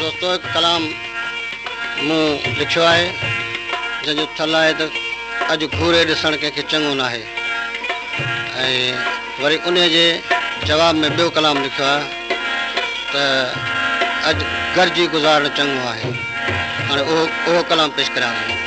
दोस्तों एक कलाम मूं लिखियो आहे जंहिंजो थल आहे त अॼु घूरे ॾिसणु कंहिंखे चङो न आहे। ऐं वरी उन जे जवाब में ॿियो कलाम लिखियो आहे त अॼु गरजी गुज़ारणु चङो आहे। हाणे उहो कलाम पेश करियां थो।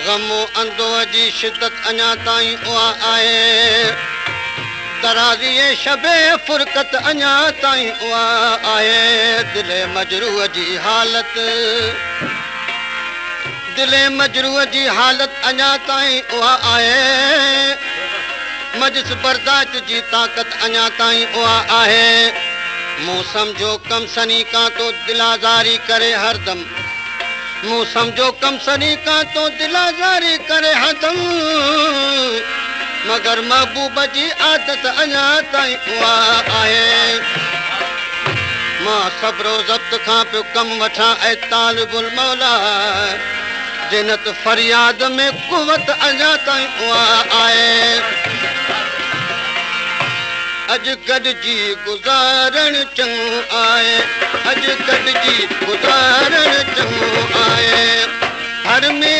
गमो अंदो जी शिद्दत अञा ताईं उहा आहे, दराज़ी शबे फुरकत अञा ताईं उहा आहे। दिले मजरूह जी हालत जी हालत अञा ताईं उहा आहे। मजस बर्दाश्त जी ताक़त अञा ताईं उहा आहे। मूं सम्झो कम सनी का तो दिलाज़ारी करे हरदम, मूं सम्झो कम सनी का तो दिलाज़ारी करे हरदम, मगर महबूब जी आदत अञा ताईं उहा आहे। मां सब्रो ज़ब्त खां पियो कम वठां ऐं तालिबुल मौला, जिनत फरियाद में कुवत अञा ताईं उहा आहे। अॼु गॾिजी गुज़ारणु चङो आहे, अॼु गॾिजी गुज़ारणु चङो आहे। हर में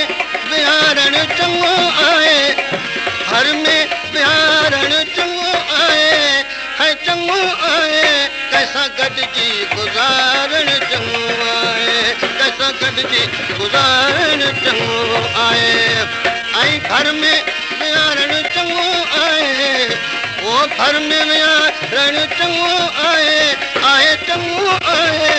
विहारणु चङो आहे, हर में विहारणु चङो आहे, है चङो आहे। कैसा गॾिजी गुज़ारणु चङो आहे, कैसा गॾिजी गुज़ारणु चङो आहे। ऐं घर में विहारणु चङो आहे, वो घर में विहारणु चङो आहे, आहे चङो आहे।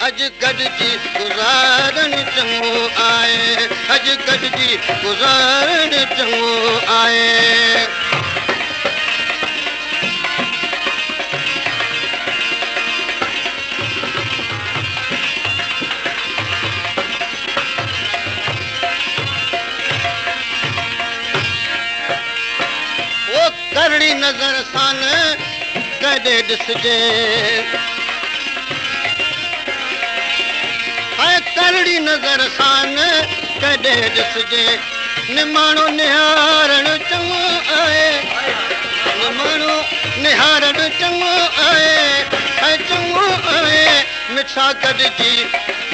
अॼु गॾिजी गुज़ारणु चङो आहे, अॼु गॾिजी गुज़ारणु चङो आहे। करड़ी नज़र सां न कॾहिं ॾिसजे, ऐं करड़ी नज़र सां न कॾहिं ॾिसजे। निमाणो निहारणु चङो आहे, निमाणो निहारणु चङो आहे, ऐं चङो आहे। मिठा गॾिजी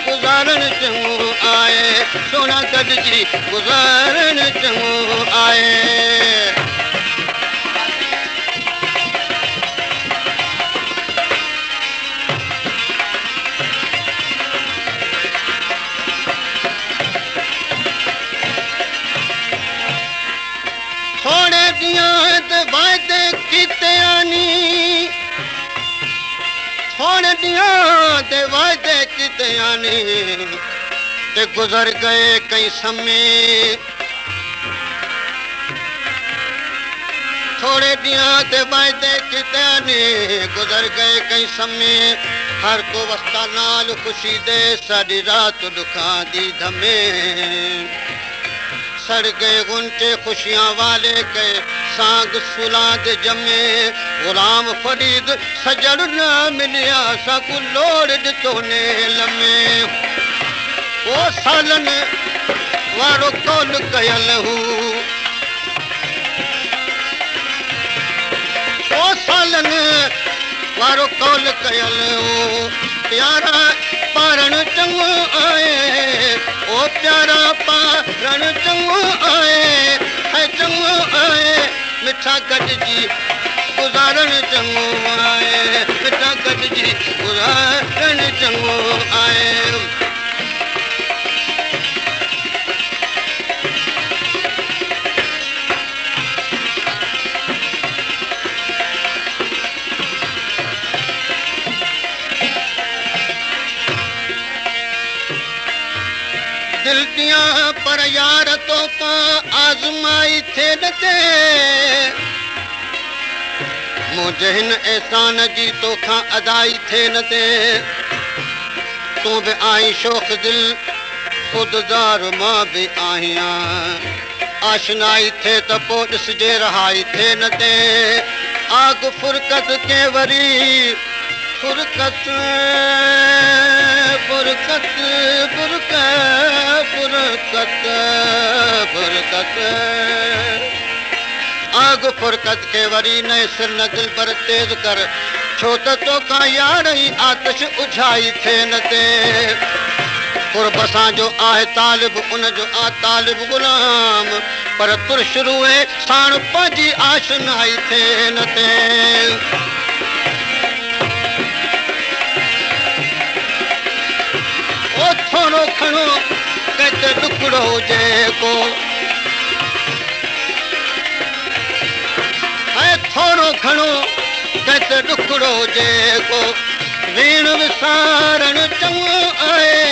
गुज़ारणु चङो आहे, सोना गॾिजी गुज़ारणु चङो आहे। थोड़े ॾींहं ते वाइदे कीते आनी, थोड़े ॾींहं ते वाइदे कीते आनी, ते गुज़र गए कई समय। थोड़े ॾींहं ते वाइदे कीते आनी, गुज़र गए कई समय। हर को वस्ता नाल ख़ुशी दे, सारी रात दुखां दी धमे। सड़ गए गुंचे खुशियां वाले के सांग सुलाद जमे। गुलाम फरीद सजड़ न मिलिया, सकु लोड़ ॾिठो ने लमे। ओ सालन वारो कौल कयल हू, ओ सालन वारो कौल कयल हू। प्यारा पारण चङो आहे, ओ प्यारा पारण चङो आहे, है चङो आहे। मिठा गॾिजी गुज़ारणु चङो आहे, मिठा गॾिजी गुज़ारणु चङो आहे। दिल दियां पर यार तो का आजमाई थे न ते मुझे हिन एहसान जी तो खां अदाई थे न ते तू भी आई शौक़ दिल खुददार मां भी आहियां आशनाई थे त पोइ ॾिसजे रहाई थे न ते आग फुरकत के वरी फुरकत फुरकत फुरकत फुरकत फुरकत आग फुरकत के वरी नए सिर न दिल पर तेज कर छो त तो का यार ही आतिश उझाई थे न ते कुर्ब सां जो आहे तालिब उन जो आ तालिब गुलाम पर तुर शुरू साण पंहिंजी आशनाई थे न ते ओ थोरो खणो कंहिंते टुकड़ो हुजे को ऐं थोरो खणो कंहिंते टुकड़ो हुजे को वीण विसारण चङो आहे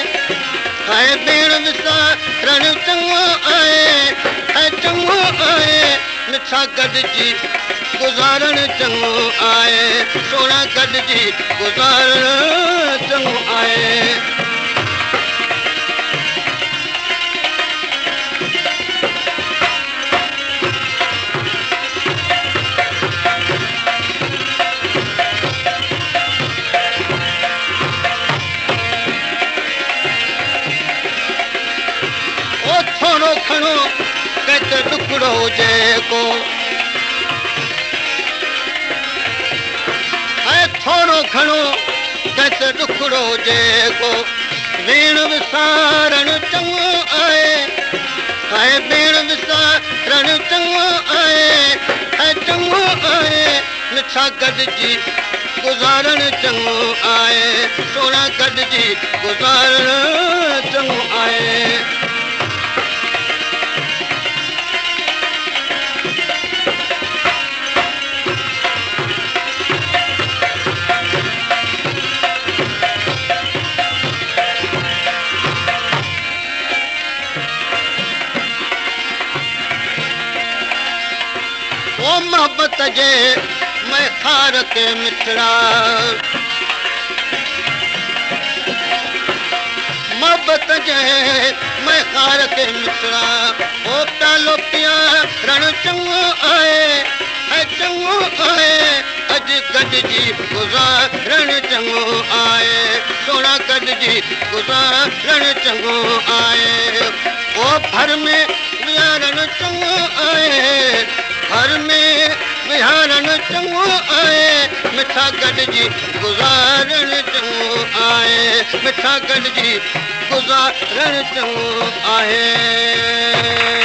ऐं वीण विसारण चङो आहे ऐं चङो आहे मिठा गॾिजी गुज़ारण चङो आहे सोना गॾिजी गुज़ारण चङो आहे खणो कंहिंते टुकड़ो हुजे को ऐं थोरो खणो कंहिंते टुकड़ो हुजे को वीण विसारण चङो आहे ऐं वीण विसारण चङो आहे ऐं चङो आहे मिठा गॾिजी गुज़ारण चङो आहे सोना गॾिजी गुज़ारण चङो आहे ओ मोहब्बत जे मैं खार के मिठड़ा मोहब्बत जे मैं खार के मिठड़ा ओ प्यालो प्यारण चङो आहे ऐं चङो आहे अॼु गॾिजी गुज़ारण चङो आहे सोना गॾिजी गुज़ारण चङो आहे ओ भर में विहारण चङो आहे घर में विहारण चङो आहे मिठा गॾिजी गुज़ारण चङो आहे मिठा गॾिजी गुज़ारण चङो आहे